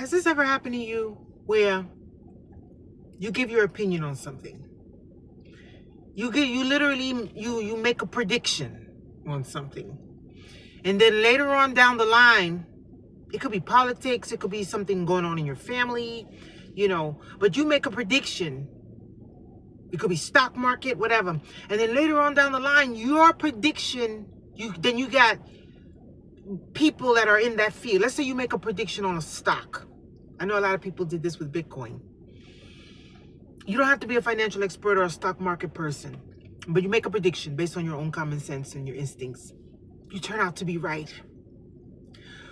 Has this ever happened to you where you give your opinion on something? You literally make a prediction on something. And then later on down the line, it could be politics, it could be something going on in your family, but you make a prediction. It could be stock market, whatever. And then later on down the line, your prediction, you got people that are in that field. Let's say you make a prediction on a stock. I know a lot of people did this with Bitcoin. You don't have to be a financial expert or a stock market person, but you make a prediction based on your own common sense and your instincts. You turn out to be right.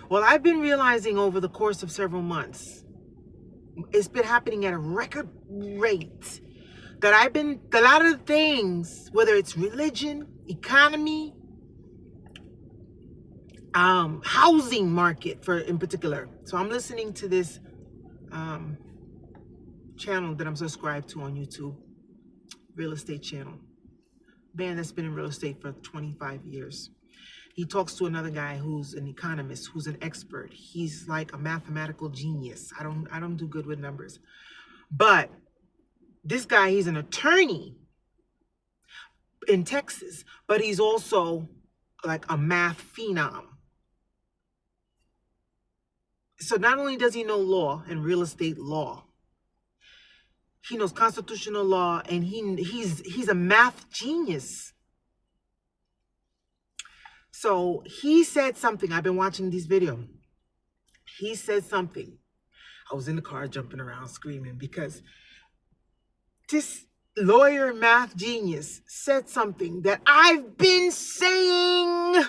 Well, I've been realizing over the course of several months, it's been happening at a record rate, that a lot of things, whether it's religion, economy, housing market in particular. So I'm listening to this channel that I'm subscribed to on YouTube, real estate channel. Man that's been in real estate for 25 years. He talks to another guy who's an economist, who's an expert. He's like a mathematical genius. I don't do good with numbers. But this guy, he's an attorney in Texas, but he's also like a math phenom. So not only does he know law and real estate law, he knows constitutional law, and he's a math genius. So he said something. I've been watching this video. He said something. I was in the car jumping around screaming because this lawyer math genius said something that I've been saying.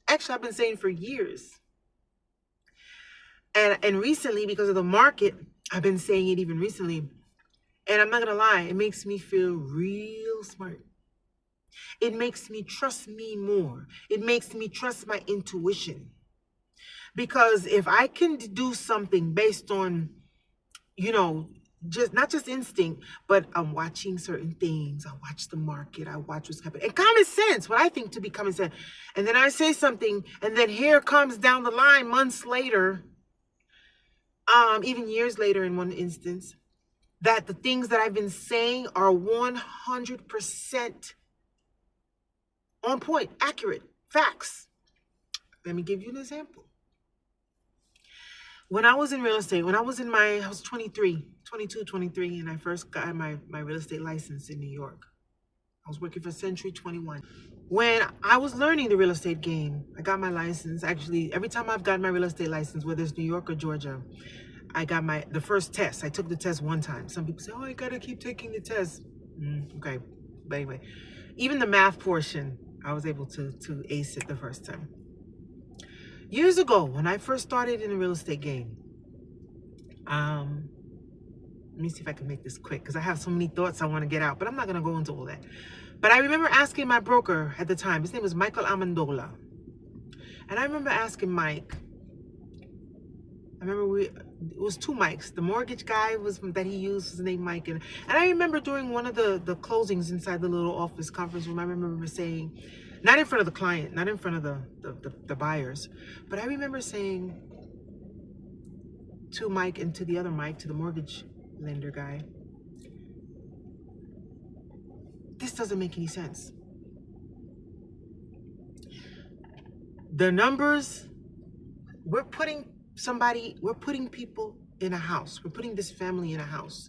Actually, I've been saying for years. And recently, because of the market, I've been saying it even recently. And I'm not going to lie, it makes me feel real smart. It makes me trust me more. It makes me trust my intuition. Because if I can do something based on, not just instinct, but I'm watching certain things. I watch the market. I watch what's happening. And common sense, what I think to be common sense. And then I say something, and then here comes down the line months later, even years later in one instance, that the things that I've been saying are 100% on point, accurate, facts. Let me give you an example. When I was in real estate, I was 22, 23, and I first got my real estate license in New York. I was working for Century 21. When I was learning the real estate game, I got my license. Actually, every time I've gotten my real estate license, whether it's New York or Georgia, I got the first test. I took the test one time. Some people say, oh, I gotta keep taking the test. Okay, but anyway, even the math portion, I was able to ace it the first time. Years ago, when I first started in the real estate game, let me see if I can make this quick, because I have so many thoughts I want to get out, but I'm not going to go into all that. But I remember asking my broker at the time, his name was Michael Amendola. And I remember asking Mike, it was two Mikes. The mortgage guy that he used was named Mike. And I remember during one of the closings inside the little office conference room, I remember saying, not in front of the client, not in front of the buyers, but I remember saying to Mike and to the other Mike, to the mortgage lender guy, this doesn't make any sense. The numbers, we're putting people in a house. We're putting this family in a house.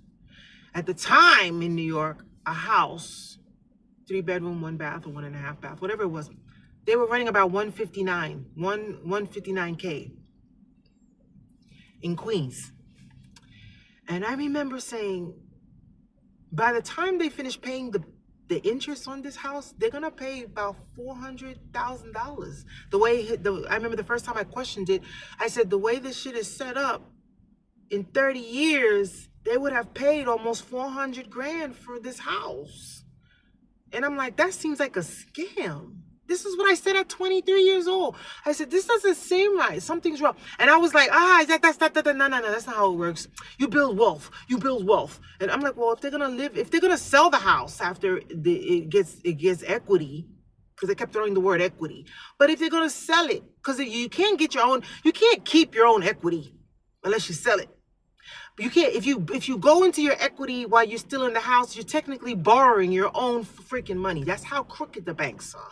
At the time in New York, a house, 3-bedroom, 1 bath, or 1.5 bath, whatever it was, they were running about 159K in Queens. And I remember saying, by the time they finish paying the interest on this house, they're gonna pay about $400,000. I remember the first time I questioned it, I said, the way this shit is set up, in 30 years, they would have paid almost 400 grand for this house. And I'm like, that seems like a scam. This is what I said at 23 years old. I said, this doesn't seem right. Something's wrong. And I was like, no, that's not how it works. You build wealth. And I'm like, well, if they're gonna sell the house after it gets equity, because they kept throwing the word equity. But if they're gonna sell it, because you can't get your own, you can't keep your own equity unless you sell it. You can't, if you go into your equity while you're still in the house, you're technically borrowing your own freaking money. That's how crooked the banks are.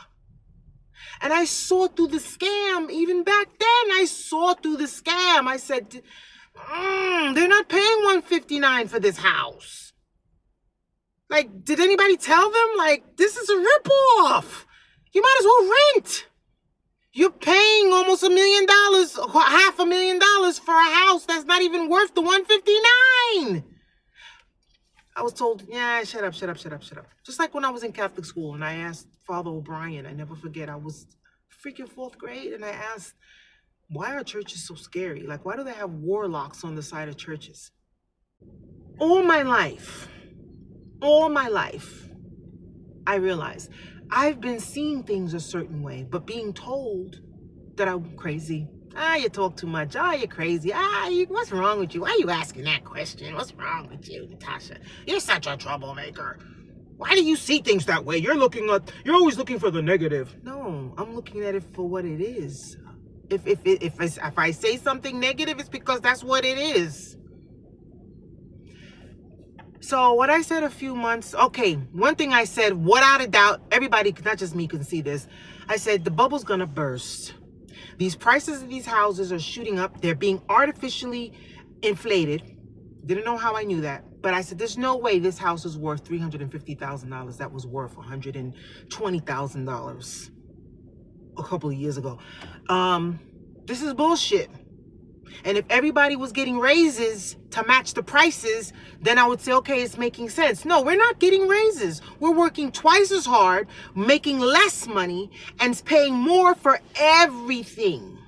And I saw through the scam. Even back then, I saw through the scam. I said, they're not paying $159 for this house. Like, did anybody tell them? Like, this is a ripoff. You might as well rent. You're paying almost $1 million, $500,000 for a house that's not even worth the $159. I was told, yeah, shut up. Just like when I was in Catholic school and I asked Father O'Brien, I never forget, I was freaking 4th grade, and I asked, why are churches so scary? Like, why do they have warlocks on the side of churches? All my life, I realized I've been seeing things a certain way, but being told that I'm crazy. You talk too much. You're crazy. What's wrong with you? Why are you asking that question? What's wrong with you, Natasha? You're such a troublemaker. Why do you see things that way? You're always looking for the negative. No, I'm looking at it for what it is. If I say something negative, it's because that's what it is. So what I said a few months, okay, one thing I said, without a doubt, everybody, not just me, can see this. I said, the bubble's gonna burst. These prices of these houses are shooting up. They're being artificially inflated. Didn't know how I knew that. But I said, there's no way this house is worth $350,000. That was worth $120,000 a couple of years ago. This is bullshit. And if everybody was getting raises to match the prices, then I would say, okay, it's making sense. No, we're not getting raises. We're working twice as hard, making less money, and paying more for everything.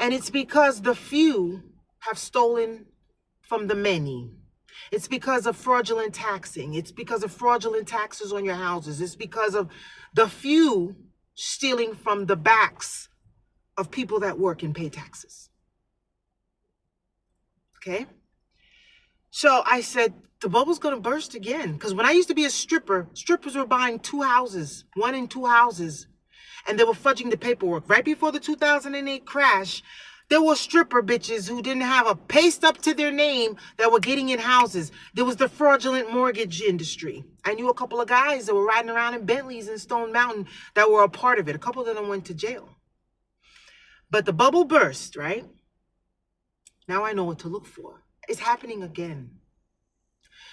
And it's because the few have stolen from the many. It's because of fraudulent taxing. It's because of fraudulent taxes on your houses. It's because of the few stealing from the backs of people that work and pay taxes. Okay? So I said, the bubble's gonna burst again. Because when I used to be a stripper, strippers were buying 2 houses, 1 and 2 houses, and they were fudging the paperwork. Right before the 2008 crash, there were stripper bitches who didn't have a pay stub to their name that were getting in houses. There was the fraudulent mortgage industry. I knew a couple of guys that were riding around in Bentleys in Stone Mountain that were a part of it. A couple of them went to jail. But the bubble burst, right? Now I know what to look for. It's happening again.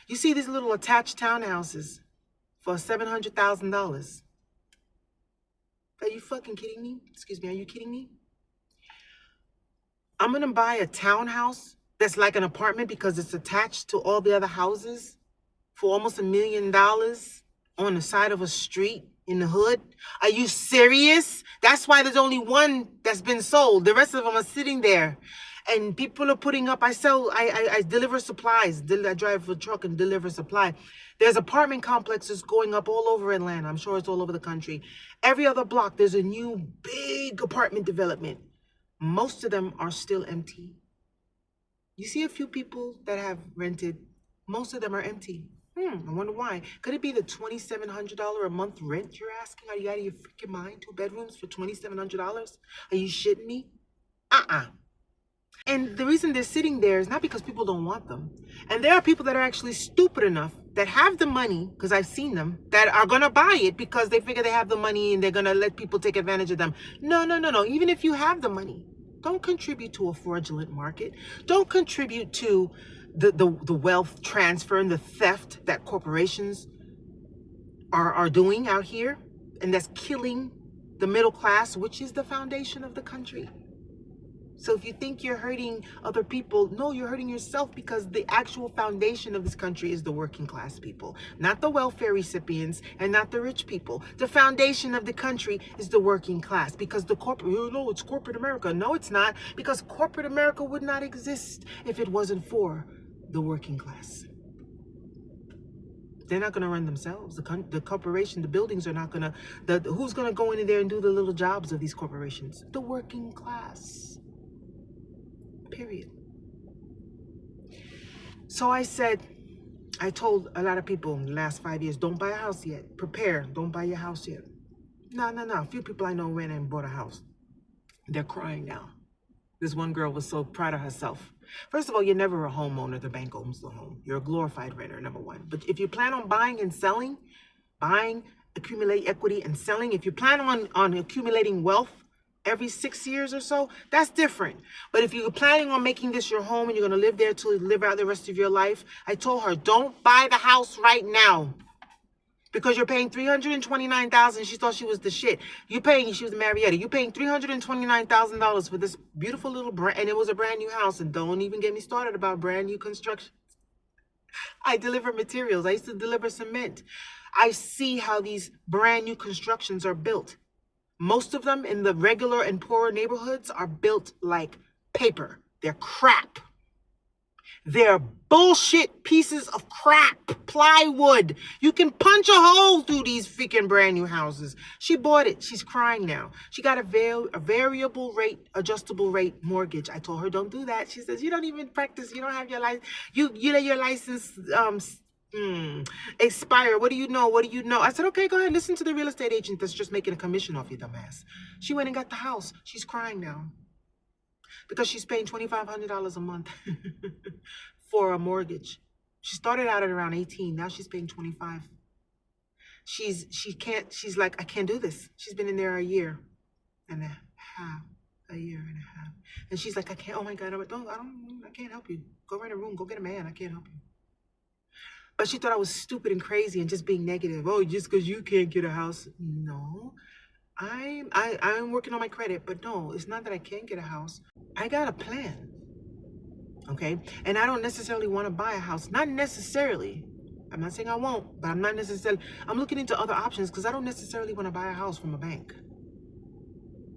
You see these little attached townhouses for $700,000. Are you fucking kidding me? Excuse me, are you kidding me? I'm gonna buy a townhouse that's like an apartment because it's attached to all the other houses for almost $1 million on the side of a street in the hood. Are you serious? That's why there's only one that's been sold. The rest of them are sitting there. And people are putting up, I deliver supplies. I drive a truck and deliver supply. There's apartment complexes going up all over Atlanta. I'm sure it's all over the country. Every other block, there's a new big apartment development. Most of them are still empty. You see a few people that have rented. Most of them are empty. I wonder why. Could it be the $2,700 a month rent you're asking? Are you out of your freaking mind? 2 bedrooms for $2,700? Are you shitting me? And the reason they're sitting there is not because people don't want them. And there are people that are actually stupid enough that have the money, because I've seen them, that are going to buy it because they figure they have the money and they're going to let people take advantage of them. No. Even if you have the money, don't contribute to a fraudulent market. Don't contribute to the wealth transfer and the theft that corporations are doing out here. And that's killing the middle class, which is the foundation of the country. So if you think you're hurting other people, no, you're hurting yourself, because the actual foundation of this country is the working class people, not the welfare recipients and not the rich people. The foundation of the country is the working class, because the corporate, no, it's corporate America. No, it's not, because corporate America would not exist if it wasn't for the working class. They're not going to run themselves. The corporation, the buildings are not going to, who's going to go in there and do the little jobs of these corporations? The working class. Period. So I told a lot of people in the last 5 years, don't buy a house yet. Prepare, don't buy your house yet. No. A few people I know went and bought a house. They're crying now. This one girl was so proud of herself. First of all, you're never a homeowner. The bank owns the home. You're a glorified renter, number one. But if you plan on buying and selling, accumulate equity and selling, if you plan on accumulating wealth every 6 years or so, that's different. But if you're planning on making this your home and you're going to live there to live out the rest of your life, I told her, don't buy the house right now. Because you're paying $329,000. She thought she was the shit. She was Marietta. You're paying $329,000 for this beautiful little brand, and it was a brand new house. And don't even get me started about brand new construction. I deliver materials. I used to deliver cement. I see how these brand new constructions are built. Most of them in the regular and poorer neighborhoods are built like paper. They're crap. They're bullshit pieces of crap, plywood. You can punch a hole through these freaking brand new houses. She bought it. She's crying now. She got a variable rate, adjustable rate mortgage. I told her, don't do that. She says, you don't even practice. You don't have your license. You let your license expire. What do you know? What do you know? I said, okay, go ahead. Listen to the real estate agent that's just making a commission off you, dumbass. She went and got the house. She's crying now. Because she's paying $2,500 a month for a mortgage. She started out at around 18. Now she's paying 25. She's like, I can't do this. She's been in there a year and a half. And she's like, I can't, oh my God, I can't help you. Go rent a room, go get a man. I can't help you. But she thought I was stupid and crazy and just being negative. Oh, just because you can't get a house. No. I'm working on my credit, but no, it's not that I can't get a house. I got a plan, okay? And I don't necessarily want to buy a house. Not necessarily. I'm not saying I won't, but I'm looking into other options because I don't necessarily want to buy a house from a bank.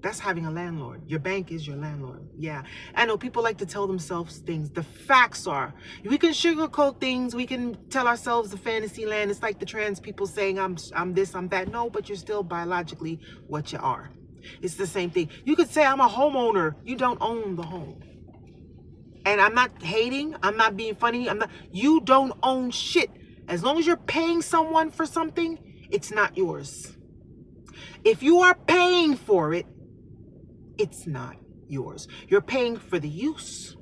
That's having a landlord. Your bank is your landlord. Yeah. I know people like to tell themselves things. The facts are, we can sugarcoat things. We can tell ourselves the fantasy land. It's like the trans people saying, I'm this, I'm that. No, but you're still biologically what you are. It's the same thing. You could say, I'm a homeowner. You don't own the home. And I'm not hating. I'm not being funny. You don't own shit. As long as you're paying someone for something, it's not yours. If you are paying for it, it's not yours. You're paying for the use,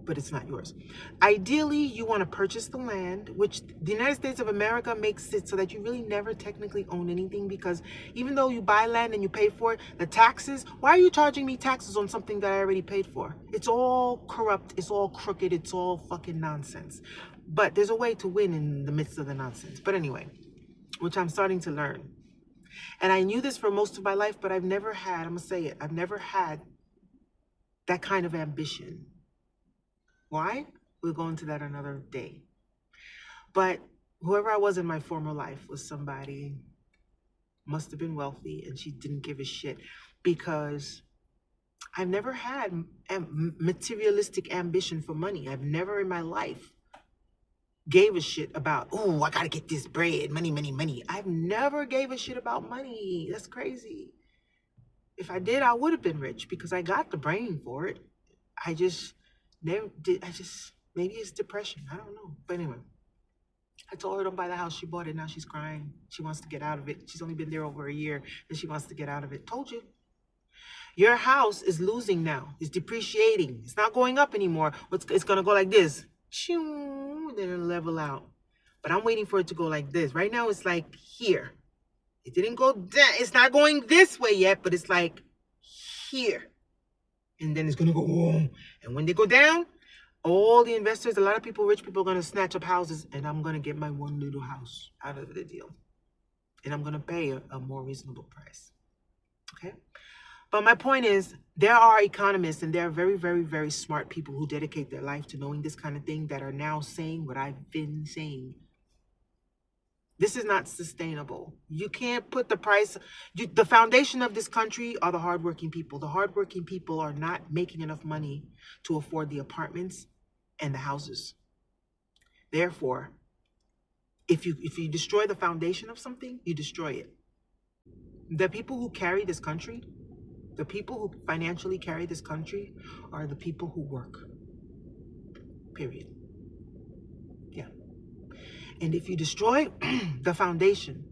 but it's not yours. Ideally, you want to purchase the land, which the United States of America makes it so that you really never technically own anything, because even though you buy land and you pay for it, the taxes, why are you charging me taxes on something that I already paid for? It's all corrupt. It's all crooked. It's all fucking nonsense. But there's a way to win in the midst of the nonsense. But anyway, which I'm starting to learn. And I knew this for most of my life, but I've never had, I'm going to say it, I've never had that kind of ambition. Why? We'll go into that another day. But whoever I was in my former life was somebody, must have been wealthy, and she didn't give a shit, because I've never had materialistic ambition for money. I've never in my life gave a shit about, oh, I gotta get this bread, money. I've never gave a shit about money. That's crazy. If I did, I would have been rich because I got the brain for it. I just never did. Maybe it's depression. I don't know. But anyway, I told her don't buy the house. She bought it. Now she's crying. She wants to get out of it. She's only been there over a year and she wants to get out of it. Told you. Your house is losing now. It's depreciating. It's not going up anymore. It's going to go like this. Then it'll level out. But I'm waiting for it to go like this. Right now, it's like here. It didn't go down. It's not going this way yet, but it's like here. And then it's going to go boom. And when they go down, all the investors, a lot of people, rich people, are going to snatch up houses. And I'm going to get my one little house out of the deal. And I'm going to pay a more reasonable price. Okay? But my point is, there are economists and there are very, very, very smart people who dedicate their life to knowing this kind of thing that are now saying what I've been saying. This is not sustainable. You can't put the price. The foundation of this country are the hardworking people. The hardworking people are not making enough money to afford the apartments and the houses. Therefore, if you destroy the foundation of something, you destroy it. The people who carry this country, the people who financially carry this country are the people who work. Period. Yeah. And if you destroy the foundation,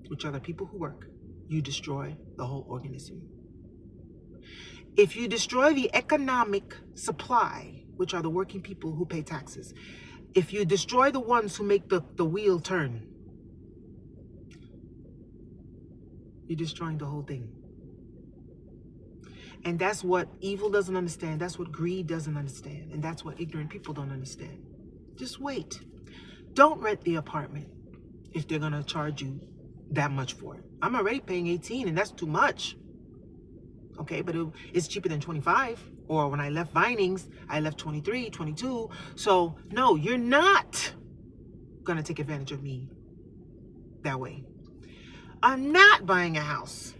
which are the people who work, you destroy the whole organism. If you destroy the economic supply, which are the working people who pay taxes, if you destroy the ones who make the wheel turn, you're destroying the whole thing. And that's what evil doesn't understand. That's what greed doesn't understand. And that's what ignorant people don't understand. Just wait. Don't rent the apartment if they're going to charge you that much for it. I'm already paying 18 and that's too much. Okay, but it's cheaper than 25. Or when I left Vinings, I left 23, 22. So no, you're not going to take advantage of me that way. I'm not buying a house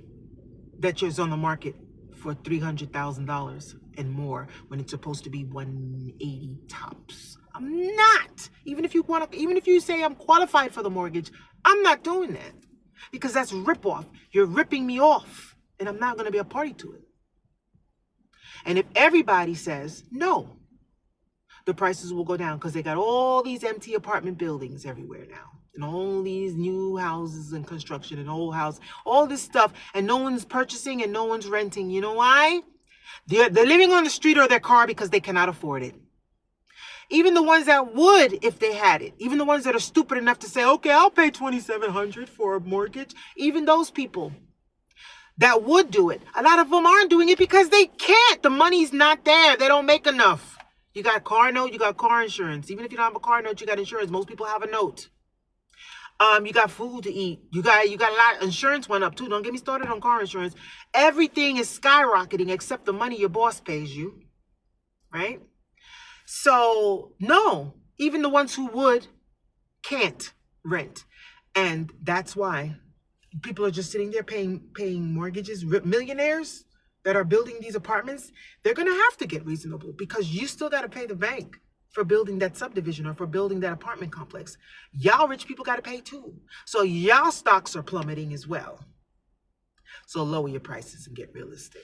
that is on the market for $300,000 and more when it's supposed to be 180 tops. I'm not. Even if you say I'm qualified for the mortgage, I'm not doing that because that's rip-off. You're ripping me off, and I'm not going to be a party to it. And if everybody says no, the prices will go down because they got all these empty apartment buildings everywhere now. And all these new houses and construction and old house, all this stuff, and no one's purchasing and no one's renting. You know why? They're living on the street or their car because they cannot afford it. Even the ones that would if they had it, even the ones that are stupid enough to say, okay, I'll pay $2,700 for a mortgage, even those people that would do it, a lot of them aren't doing it because they can't. The money's not there. They don't make enough. You got a car note, you got car insurance. Even if you don't have a car note, you got insurance. Most people have a note. You got food to eat. You got a lot. Insurance went up too. Don't get me started on car insurance. Everything is skyrocketing except the money your boss pays you, right? So no, even the ones who would can't rent, and that's why people are just sitting there paying mortgages. Millionaires that are building these apartments, they're gonna have to get reasonable because you still got to pay the bank for building that subdivision or for building that apartment complex. Y'all rich people got to pay too. So y'all stocks are plummeting as well. So lower your prices and get realistic.